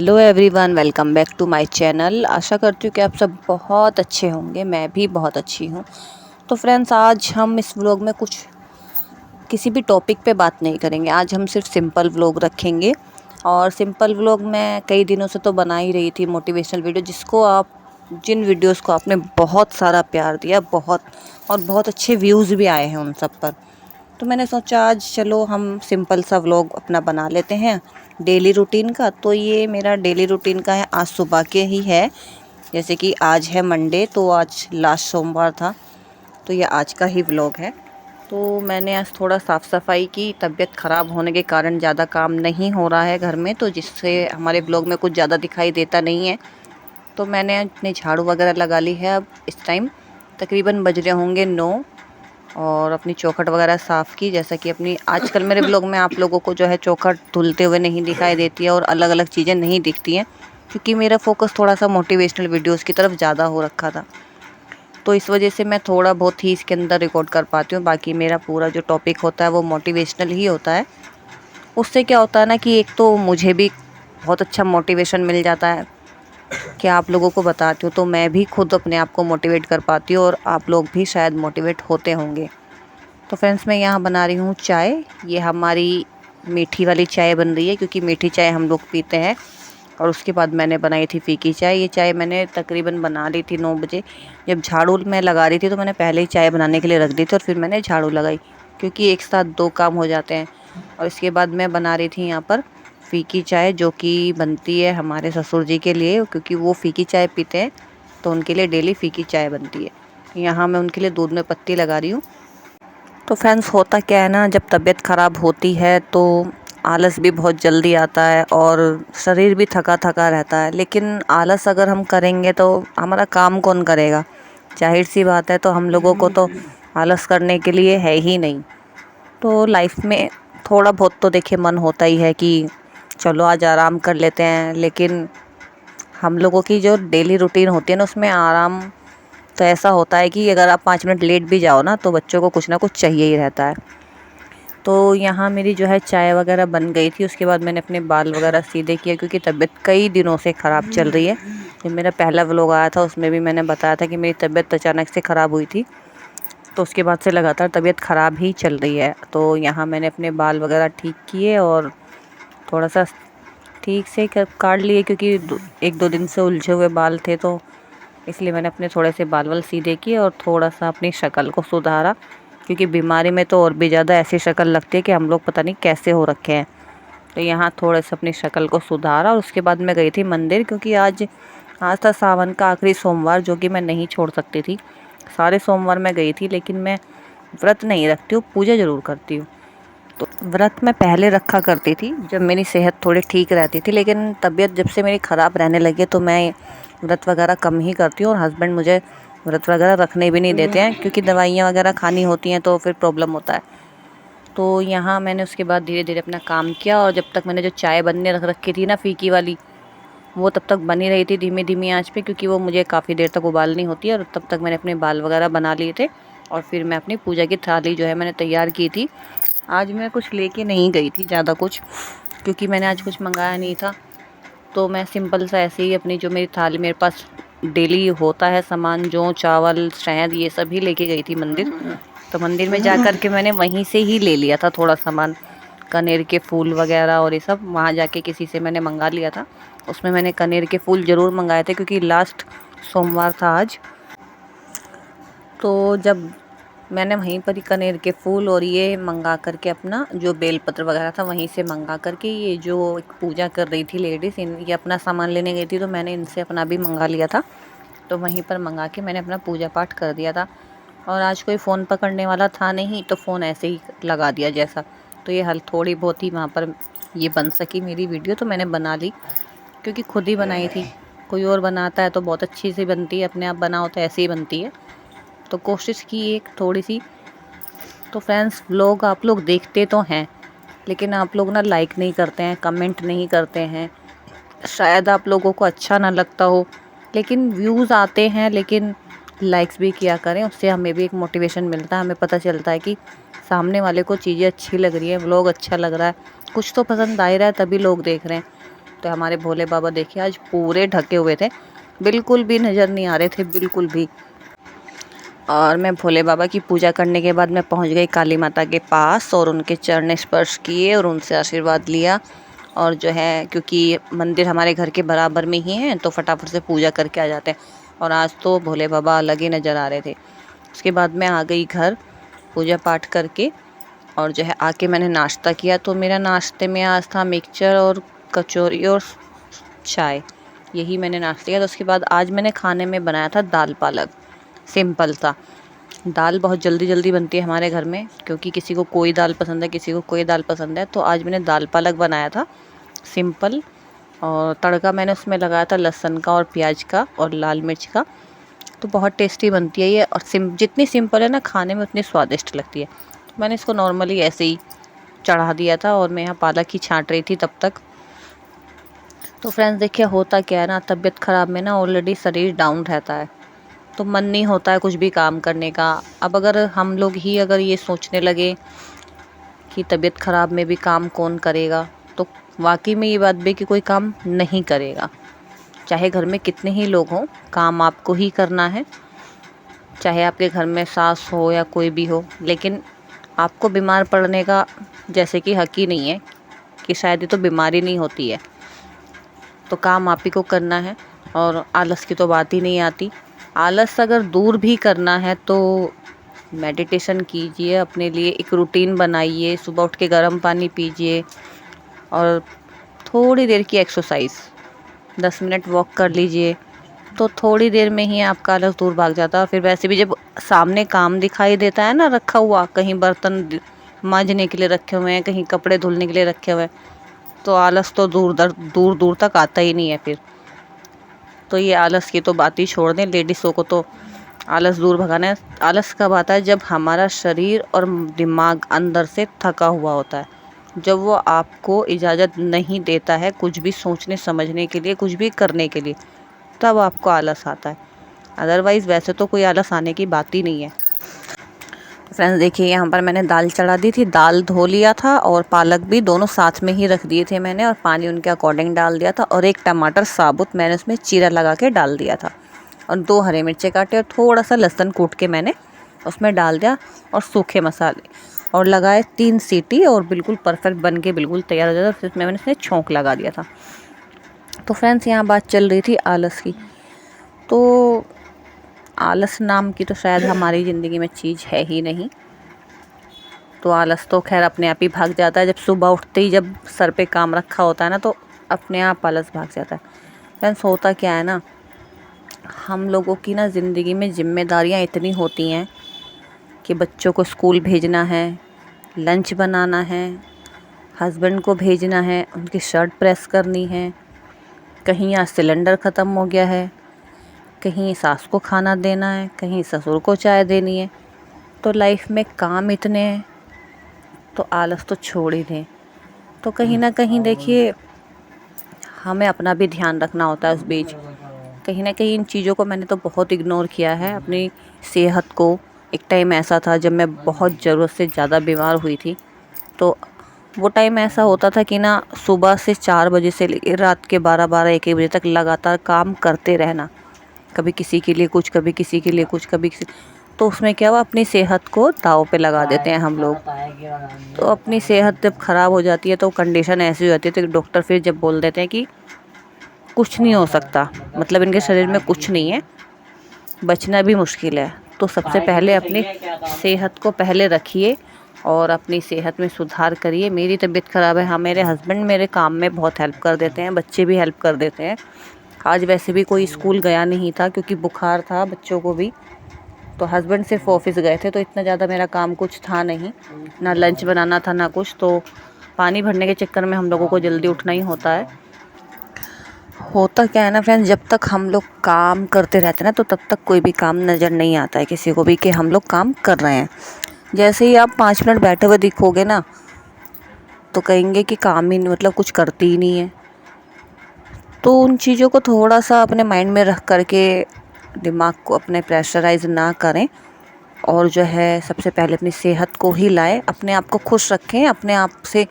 Hello everyone, welcome back to my channel. आशा करती हूँ कि आप सब बहुत अच्छे होंगे। मैं भी बहुत अच्छी हूँ। तो फ्रेंड्स, आज हम इस व्लॉग में कुछ किसी भी टॉपिक पे बात नहीं करेंगे। आज हम सिर्फ सिंपल व्लॉग रखेंगे। और सिंपल व्लॉग मैं कई दिनों से तो बना ही रही थी, मोटिवेशनल वीडियो, जिन वीडियोस को आपने बहुत सारा प्यार दिया, बहुत अच्छे व्यूज़ भी आए हैं उन सब पर। तो मैंने सोचा आज चलो हम सिंपल सा व्लॉग अपना बना लेते हैं डेली रूटीन का। तो ये मेरा डेली रूटीन का है, आज सुबह के ही है। जैसे कि आज है मंडे, तो आज लास्ट सोमवार था, तो ये आज का ही व्लॉग है। तो मैंने आज थोड़ा साफ़ सफाई की, तबीयत ख़राब होने के कारण ज़्यादा काम नहीं हो रहा है घर में, तो जिससे हमारे व्लॉग में कुछ ज़्यादा दिखाई देता नहीं है। तो मैंने अपने झाड़ू वगैरह लगा ली है। अब इस टाइम तकरीबन बज रहे होंगे 9, और अपनी चौखट वगैरह साफ़ की। जैसा कि अपनी आजकल मेरे ब्लॉग में आप लोगों को जो है चौखट धुलते हुए नहीं दिखाई देती है और अलग अलग चीज़ें नहीं दिखती हैं, क्योंकि मेरा फोकस थोड़ा सा मोटिवेशनल वीडियोस की तरफ ज़्यादा हो रखा था। तो इस वजह से मैं थोड़ा बहुत ही इसके अंदर रिकॉर्ड कर पाती हूँ। बाकी मेरा पूरा जो टॉपिक होता है वो मोटिवेशनल ही होता है। उससे क्या होता है ना कि एक तो मुझे भी बहुत अच्छा मोटिवेशन मिल जाता है कि आप लोगों को बताती हूँ, तो मैं भी खुद अपने आप को मोटिवेट कर पाती हूँ और आप लोग भी शायद मोटिवेट होते होंगे। तो फ्रेंड्स, मैं यहाँ बना रही हूँ चाय। ये हमारी मीठी वाली चाय बन रही है, क्योंकि मीठी चाय हम लोग पीते हैं। और उसके बाद मैंने बनाई थी फीकी चाय। ये चाय मैंने तकरीबन बना ली थी 9 बजे। जब झाड़ू मैं लगा रही थी तो मैंने पहले ही चाय बनाने के लिए रख दी थी और फिर मैंने झाड़ू लगाई, क्योंकि एक साथ 2 काम हो जाते हैं। और इसके बाद मैं बना रही थी यहाँ पर फीकी चाय, जो कि बनती है हमारे ससुर जी के लिए, क्योंकि वो फीकी चाय पीते हैं, तो उनके लिए डेली फीकी चाय बनती है। यहाँ मैं उनके लिए दूध में पत्ती लगा रही हूँ। तो फ्रेंड्स, होता क्या है ना, जब तबीयत ख़राब होती है तो आलस भी बहुत जल्दी आता है और शरीर भी थका थका रहता है। लेकिन आलस अगर हम करेंगे तो हमारा काम कौन करेगा? जाहिर सी बात है, तो हम लोगों को तो आलस करने के लिए है ही नहीं। तो लाइफ में थोड़ा बहुत तो देखिए मन होता ही है कि चलो आज आराम कर लेते हैं। लेकिन हम लोगों की जो डेली रूटीन होती है ना, उसमें आराम तो ऐसा होता है कि अगर आप 5 मिनट लेट भी जाओ ना, तो बच्चों को कुछ ना कुछ चाहिए ही रहता है। तो यहाँ मेरी जो है चाय वगैरह बन गई थी। उसके बाद मैंने अपने बाल वगैरह सीधे किए, क्योंकि तबीयत कई दिनों से ख़राब चल रही है। जब मेरा पहला व्लॉग आया था उसमें भी मैंने बताया था कि मेरी तबीयत अचानक से ख़राब हुई थी, तो उसके बाद से लगातार तबीयत ख़राब ही चल रही है। तो यहाँ मैंने अपने बाल वगैरह ठीक किए और थोड़ा सा ठीक से काट लिए, क्योंकि 1-2 दिन से उलझे हुए बाल थे, तो इसलिए मैंने अपने थोड़े से बाल वाल सीधे किए और थोड़ा सा अपनी शक्ल को सुधारा, क्योंकि बीमारी में तो और भी ज़्यादा ऐसी शक्ल लगती है कि हम लोग पता नहीं कैसे हो रखे हैं। तो यहाँ थोड़े से अपनी शक्ल को सुधारा और उसके बाद मैं गई थी मंदिर, क्योंकि आज आज था सावन का आखिरी सोमवार, जो कि मैं नहीं छोड़ सकती थी। सारे सोमवार मैं गई थी, लेकिन मैं व्रत नहीं रखती हूँ, पूजा ज़रूर करती हूँ। तो व्रत मैं पहले रखा करती थी जब मेरी सेहत थोड़ी ठीक रहती थी, लेकिन तबीयत जब से मेरी ख़राब रहने लगी तो मैं व्रत वगैरह कम ही करती हूँ। और हस्बैंड मुझे व्रत वगैरह रखने भी नहीं देते हैं, क्योंकि दवाइयाँ वगैरह खानी होती हैं तो फिर प्रॉब्लम होता है। तो यहाँ मैंने उसके बाद धीरे धीरे अपना काम किया, और जब तक मैंने जो चाय बनने रख रखी थी ना फीकी वाली, वो तब तक बनी रही थी धीमी धीमी आंच पे, क्योंकि वो मुझे काफ़ी देर तक उबालनी होती है। और तब तक मैंने अपने बाल वगैरह बना लिए थे, और फिर मैं अपनी पूजा की थाली जो है मैंने तैयार की थी। आज मैं कुछ लेके नहीं गई थी ज़्यादा कुछ, क्योंकि मैंने आज कुछ मंगाया नहीं था। तो मैं सिंपल सा ऐसे ही अपनी जो मेरी थाली, मेरे पास डेली होता है सामान, जो चावल शहद ये सब ही लेके गई थी मंदिर। तो मंदिर में जा कर के मैंने वहीं से ही ले लिया था थोड़ा सामान, कनेर के फूल वगैरह और ये सब वहाँ जाके किसी से मैंने मंगा लिया था। उसमें मैंने कनेर के फूल ज़रूर मंगाए थे, क्योंकि लास्ट सोमवार था आज। तो जब मैंने वहीं पर ही कनेर के फूल और ये मंगा करके, अपना जो बेलपत्र वगैरह था वहीं से मंगा करके, ये जो एक पूजा कर रही थी लेडीज़, ये अपना सामान लेने गई थी, तो मैंने इनसे अपना भी मंगा लिया था। तो वहीं पर मंगा के मैंने अपना पूजा पाठ कर दिया था। और आज कोई फ़ोन पकड़ने वाला था नहीं, तो फ़ोन ऐसे ही लगा दिया जैसा। तो ये हल थोड़ी बहुत ही वहाँ पर ये बन सकी मेरी वीडियो, तो मैंने बना ली, क्योंकि खुद ही बनाई थी। कोई और बनाता है तो बहुत अच्छी सी बनती है, अपने आप बनाओ तो ऐसे ही बनती है। तो कोशिश की एक थोड़ी सी। तो फ्रेंड्स, व्लॉग आप लोग देखते तो हैं, लेकिन आप लोग ना लाइक नहीं करते हैं, कमेंट नहीं करते हैं। शायद आप लोगों को अच्छा ना लगता हो, लेकिन व्यूज़ आते हैं, लेकिन लाइक्स भी किया करें। उससे हमें भी एक मोटिवेशन मिलता है, हमें पता चलता है कि सामने वाले को चीज़ें अच्छी लग रही है, व्लॉग अच्छा लग रहा है, कुछ तो पसंद आ ही रहा है, तभी लोग देख रहे हैं। तो हमारे भोले बाबा देखिए आज पूरे ढके हुए थे, बिल्कुल भी नज़र नहीं आ रहे थे, बिल्कुल भी। और मैं भोले बाबा की पूजा करने के बाद मैं पहुंच गई काली माता के पास और उनके चरण स्पर्श किए और उनसे आशीर्वाद लिया। और जो है क्योंकि मंदिर हमारे घर के बराबर में ही है तो फटाफट से पूजा करके आ जाते हैं। और आज तो भोले बाबा अलग ही नज़र आ रहे थे। उसके बाद मैं आ गई घर पूजा पाठ करके और जो है आके मैंने नाश्ता किया। तो मेरा नाश्ते में आज था मिक्सचर और कचौरी और चाय, यही मैंने नाश्ता किया। तो उसके बाद आज मैंने खाने में बनाया था दाल पालक, सिंपल सा। दाल बहुत जल्दी जल्दी बनती है हमारे घर में क्योंकि किसी को कोई दाल पसंद है, किसी को कोई दाल पसंद है। तो आज मैंने दाल पालक बनाया था सिंपल, और तड़का मैंने उसमें लगाया था लहसुन का और प्याज का और लाल मिर्च का। तो बहुत टेस्टी बनती है ये, और जितनी सिंपल है ना खाने में उतनी स्वादिष्ट लगती है। तो मैंने इसको नॉर्मली ऐसे ही चढ़ा दिया था और मैं यहाँ पालक ही छाँट रही थी तब तक। तो फ्रेंड्स देखिए होता क्या है ना, तबीयत ख़राब में ना ऑलरेडी शरीर डाउन रहता है तो मन नहीं होता है कुछ भी काम करने का। अब अगर हम लोग ही अगर ये सोचने लगे कि तबीयत ख़राब में भी काम कौन करेगा, तो वाकई में ये बात भी कि कोई काम नहीं करेगा। चाहे घर में कितने ही लोग हों, काम आपको ही करना है, चाहे आपके घर में सास हो या कोई भी हो। लेकिन आपको बीमार पड़ने का जैसे कि हक ही नहीं है कि शायद ये तो बीमारी नहीं होती है। तो काम आप ही को करना है और आलस की तो बात ही नहीं आती। आलस अगर दूर भी करना है तो मेडिटेशन कीजिए, अपने लिए एक रूटीन बनाइए, सुबह उठ के गर्म पानी पीजिए और थोड़ी देर की एक्सरसाइज, 10 मिनट वॉक कर लीजिए। तो थोड़ी देर में ही आपका आलस दूर भाग जाता है। फिर वैसे भी जब सामने काम दिखाई देता है ना रखा हुआ, कहीं बर्तन मांजने के लिए रखे हुए हैं, कहीं कपड़े धुलने के लिए रखे हुए हैं, तो आलस तो दूर दूर तक आता ही नहीं है फिर। तो ये आलस की तो बात ही छोड़ दें, लेडीज़ों को तो आलस दूर भगाना है। आलस कब आता है? जब हमारा शरीर और दिमाग अंदर से थका हुआ होता है, जब वो आपको इजाज़त नहीं देता है कुछ भी सोचने समझने के लिए, कुछ भी करने के लिए, तब आपको आलस आता है। अदरवाइज़ वैसे तो कोई आलस आने की बात ही नहीं है। फ्रेंड्स देखिए यहाँ पर मैंने दाल चढ़ा दी थी, दाल धो लिया था और पालक भी दोनों साथ में ही रख दिए थे मैंने, और पानी उनके अकॉर्डिंग डाल दिया था। और एक टमाटर साबुत मैंने उसमें चीरा लगा के डाल दिया था, और 2 हरे मिर्चे काटे और थोड़ा सा लहसुन कूट के मैंने उसमें डाल दिया, और सूखे मसाले, और लगाए 3 सीटी, और बिल्कुल परफेक्ट बन के बिल्कुल तैयार हो जाता। फिर मैंने उसमें छोंक लगा दिया था। तो फ्रेंड्स यहाँ बात चल रही थी आलस की। तो आलस नाम की तो शायद हमारी ज़िंदगी में चीज़ है ही नहीं। तो आलस तो खैर अपने आप ही भाग जाता है। जब सुबह उठते ही जब सर पे काम रखा होता है ना, तो अपने आप आलस भाग जाता है। फ्रेंड्स होता क्या है ना, हम लोगों की ना ज़िंदगी में जिम्मेदारियां इतनी होती हैं कि बच्चों को स्कूल भेजना है, लंच बनाना है, हस्बैंड को भेजना है, उनकी शर्ट प्रेस करनी है, कहीं आज सिलेंडर ख़त्म हो गया है, कहीं सास को खाना देना है, कहीं ससुर को चाय देनी है। तो लाइफ में काम इतने हैं तो आलस तो छोड़ ही दें। तो कहीं ना कहीं देखिए हमें अपना भी ध्यान रखना होता है उस बीच। कहीं ना कहीं इन चीज़ों को मैंने तो बहुत इग्नोर किया है, अपनी सेहत को। एक टाइम ऐसा था जब मैं बहुत ज़रूरत से ज़्यादा बीमार हुई थी। तो वो टाइम ऐसा होता था कि ना सुबह से 4 बजे से लेकर रात के 12-1 बजे तक लगातार काम करते रहना, कभी किसी के लिए कुछ, कभी किसी के लिए कुछ, कभी किसी। तो उसमें क्या हुआ, अपनी सेहत को दांव पे लगा देते हैं हम लोग। तो अपनी सेहत जब ख़राब हो जाती है तो कंडीशन ऐसी हो जाती है, तो डॉक्टर फिर जब बोल देते हैं कि कुछ नहीं हो सकता, मतलब इनके शरीर में कुछ नहीं है, बचना भी मुश्किल है। तो सबसे पहले अपनी सेहत को पहले रखिए और अपनी सेहत में सुधार करिए। मेरी तबीयत ख़राब है, हाँ मेरे हस्बैंड मेरे काम में बहुत हेल्प कर देते हैं, बच्चे भी हेल्प कर देते हैं। आज वैसे भी कोई स्कूल गया नहीं था क्योंकि बुखार था बच्चों को भी, तो हस्बैंड सिर्फ ऑफिस गए थे। तो इतना ज़्यादा मेरा काम कुछ था नहीं, ना लंच बनाना था ना कुछ। तो पानी भरने के चक्कर में हम लोगों को जल्दी उठना ही होता है। होता क्या है ना फ्रेंड्स, जब तक हम लोग काम करते रहते हैं ना, तो तब तक कोई भी काम नज़र नहीं आता है किसी को भी कि हम लोग काम कर रहे हैं। जैसे ही आप 5 मिनट बैठे हुए दिखोगे ना, तो कहेंगे कि काम ही मतलब कुछ करती ही नहीं है। तो उन चीज़ों को थोड़ा सा अपने माइंड में रख करके दिमाग को अपने प्रेशराइज ना करें, और जो है सबसे पहले अपनी सेहत को ही लाएं, अपने आप को खुश रखें, अपने आप से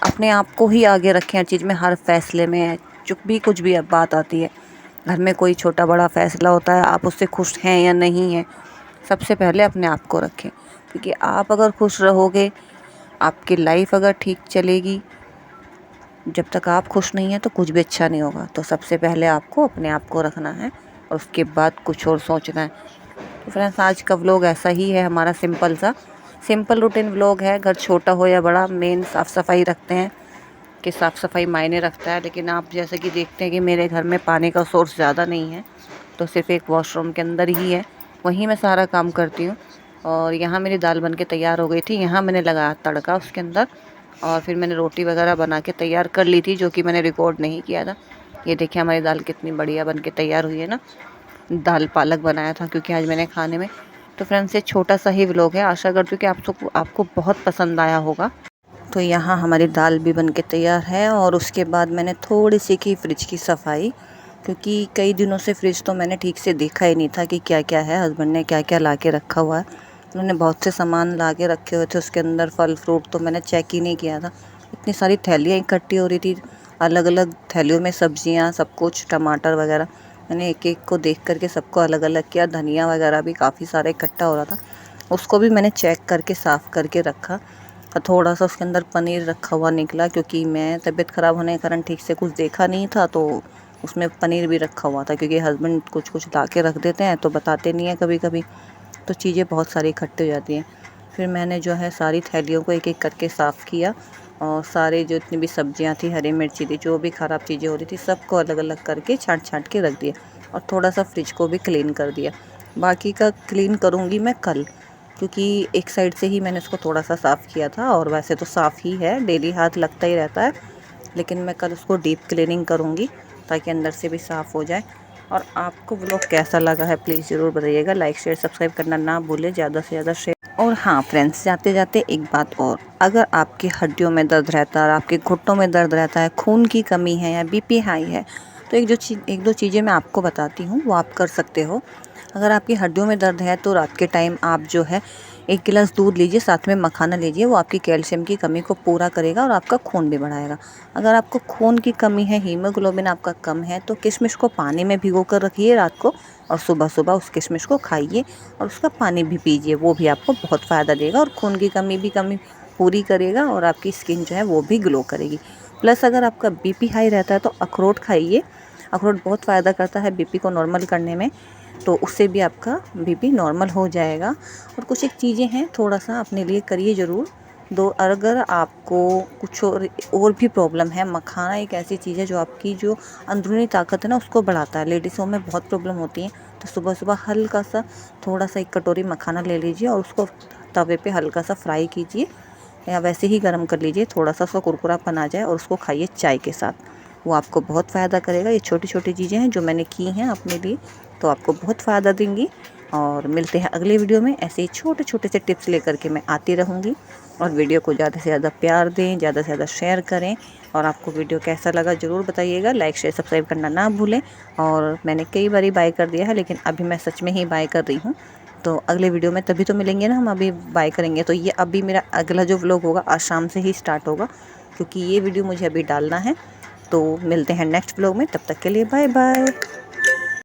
अपने आप को ही आगे रखें हर चीज़ में, हर फैसले में। कुछ भी अब बात आती है, घर में कोई छोटा बड़ा फैसला होता है, आप उससे खुश हैं या नहीं हैं, सबसे पहले अपने आप को रखें। क्योंकि आप अगर खुश रहोगे, आपकी लाइफ अगर ठीक चलेगी, जब तक आप खुश नहीं हैं तो कुछ भी अच्छा नहीं होगा। तो सबसे पहले आपको अपने आप को रखना है और उसके बाद कुछ और सोचना है। तो फ्रेंड्स, आज का व्लॉग ऐसा ही है हमारा, सिंपल रूटीन व्लॉग है। घर छोटा हो या बड़ा, मेन साफ़ सफाई रखते हैं कि साफ़ सफाई मायने रखता है। लेकिन आप जैसे कि देखते हैं कि मेरे घर में पानी का सोर्स ज़्यादा नहीं है, तो सिर्फ एक वॉशरूम के अंदर ही है, वहीं मैं सारा काम करती हूँ। और यहाँ मेरी दाल बन के तैयार हो गई थी, यहाँ मैंने लगाया तड़का उसके अंदर, और फिर मैंने रोटी वगैरह बना के तैयार कर ली थी, जो कि मैंने रिकॉर्ड नहीं किया था। ये देखिए हमारी दाल कितनी बढ़िया बन के तैयार हुई है ना। दाल पालक बनाया था क्योंकि आज मैंने खाने में। तो फ्रेंड्स, ये छोटा सा ही व्लॉग है, आशा करती हूँ कि आपको बहुत पसंद आया होगा। तो यहाँ हमारी दाल भी बन के तैयार है और उसके बाद मैंने थोड़ी सी की फ्रिज की सफाई, क्योंकि कई दिनों से फ्रिज तो मैंने ठीक से देखा ही नहीं था कि क्या क्या है, हस्बैंड ने क्या क्या ला के रखा हुआ है। उन्होंने बहुत से सामान ला के रखे हुए थे, उसके अंदर फल फ्रूट तो मैंने चेक ही नहीं किया था। इतनी सारी थैलियाँ इकट्ठी हो रही थी, अलग अलग थैलियों में सब्जियाँ, सब कुछ, टमाटर वगैरह। मैंने एक एक को देख करके सबको अलग अलग किया। धनिया वगैरह भी काफ़ी सारा इकट्ठा हो रहा था, उसको भी मैंने चेक करके साफ़ करके रखा। थोड़ा सा उसके अंदर पनीर रखा हुआ निकला, क्योंकि मैं तबीयत ख़राब होने के कारण ठीक से कुछ देखा नहीं था, तो उसमें पनीर भी रखा हुआ था। क्योंकि हस्बैंड कुछ कुछ ला के रख देते हैं तो बताते नहीं हैं कभी कभी, तो चीज़ें बहुत सारी इकट्ठी हो जाती हैं। फिर मैंने जो है सारी थैलियों को एक एक करके साफ़ किया, और सारे जो इतनी भी सब्जियां थी, हरी मिर्ची थी, जो भी ख़राब चीज़ें हो रही थी, सबको अलग अलग करके छाँट छाँट के रख दिया। और थोड़ा सा फ्रिज को भी क्लीन कर दिया। बाकी का क्लीन करूँगी मैं कल, क्योंकि एक साइड से ही मैंने उसको थोड़ा सा साफ़ किया था, और वैसे तो साफ़ ही है, डेली हाथ लगता ही रहता है। लेकिन मैं कल उसको डीप क्लीनिंग करूँगी ताकि अंदर से भी साफ़ हो जाए। और आपको व्लॉग कैसा लगा है प्लीज़ ज़रूर बताइएगा। लाइक शेयर सब्सक्राइब करना ना भूलें, ज़्यादा से ज़्यादा शेयर। और हाँ फ्रेंड्स, जाते जाते एक बात और, अगर आपकी हड्डियों में दर्द रहता है और आपके घुटनों में दर्द रहता है, खून की कमी है या बीपी हाई है, तो एक दो चीज़ें मैं आपको बताती हूँ, वो आप कर सकते हो। अगर आपकी हड्डियों में दर्द है तो रात के टाइम आप जो है 1 गिलास दूध लीजिए, साथ में मखाना लीजिए, वो आपकी कैल्शियम की कमी को पूरा करेगा और आपका खून भी बढ़ाएगा। अगर आपको खून की कमी है, हीमोग्लोबिन आपका कम है, तो किशमिश को पानी में भिगो कर रखिए रात को, और सुबह सुबह उस किशमिश को खाइए और उसका पानी भी पीजिए, वो भी आपको बहुत फ़ायदा देगा और खून की कमी पूरी करेगा, और आपकी स्किन जो है वो भी ग्लो करेगी। प्लस अगर आपका बीपी हाई रहता है तो अखरोट खाइए, अखरोट बहुत फ़ायदा करता है बीपी को नॉर्मल करने में, तो उससे भी आपका बीपी नॉर्मल हो जाएगा। और कुछ एक चीज़ें हैं, थोड़ा सा अपने लिए करिए ज़रूर। अगर आपको कुछ और भी प्रॉब्लम है, मखाना एक ऐसी चीज़ है जो आपकी जो अंदरूनी ताकत है ना, उसको बढ़ाता है। लेडीज़ों में बहुत प्रॉब्लम होती है, तो सुबह सुबह हल्का सा थोड़ा सा 1 कटोरी मखाना ले लीजिए और उसको तवे पे हल्का सा फ्राई कीजिए, या वैसे ही गर्म कर लीजिए, थोड़ा सा उसका कुरकुरापन आ जाए, और उसको खाइए चाय के साथ। वो आपको बहुत फ़ायदा करेगा। ये छोटी छोटी चीज़ें हैं जो मैंने की हैं अपने लिए, तो आपको बहुत फ़ायदा देंगी। और मिलते हैं अगले वीडियो में, ऐसे ही छोटे छोटे से टिप्स लेकर के मैं आती रहूँगी। और वीडियो को ज़्यादा से ज़्यादा प्यार दें, ज़्यादा से ज़्यादा शेयर करें। और आपको वीडियो कैसा लगा ज़रूर बताइएगा। लाइक शेयर सब्सक्राइब करना ना भूलें। और मैंने कई बारी बाय कर दिया है, लेकिन अभी मैं सच में ही बाय कर रही हूँ। तो अगले वीडियो में तभी तो मिलेंगे ना, हम अभी बाय करेंगे। तो ये अभी मेरा अगला जो व्लॉग होगा आज शाम से ही स्टार्ट होगा, क्योंकि ये वीडियो मुझे अभी डालना है। तो मिलते हैं नेक्स्ट व्लॉग में, तब तक के लिए बाय बाय।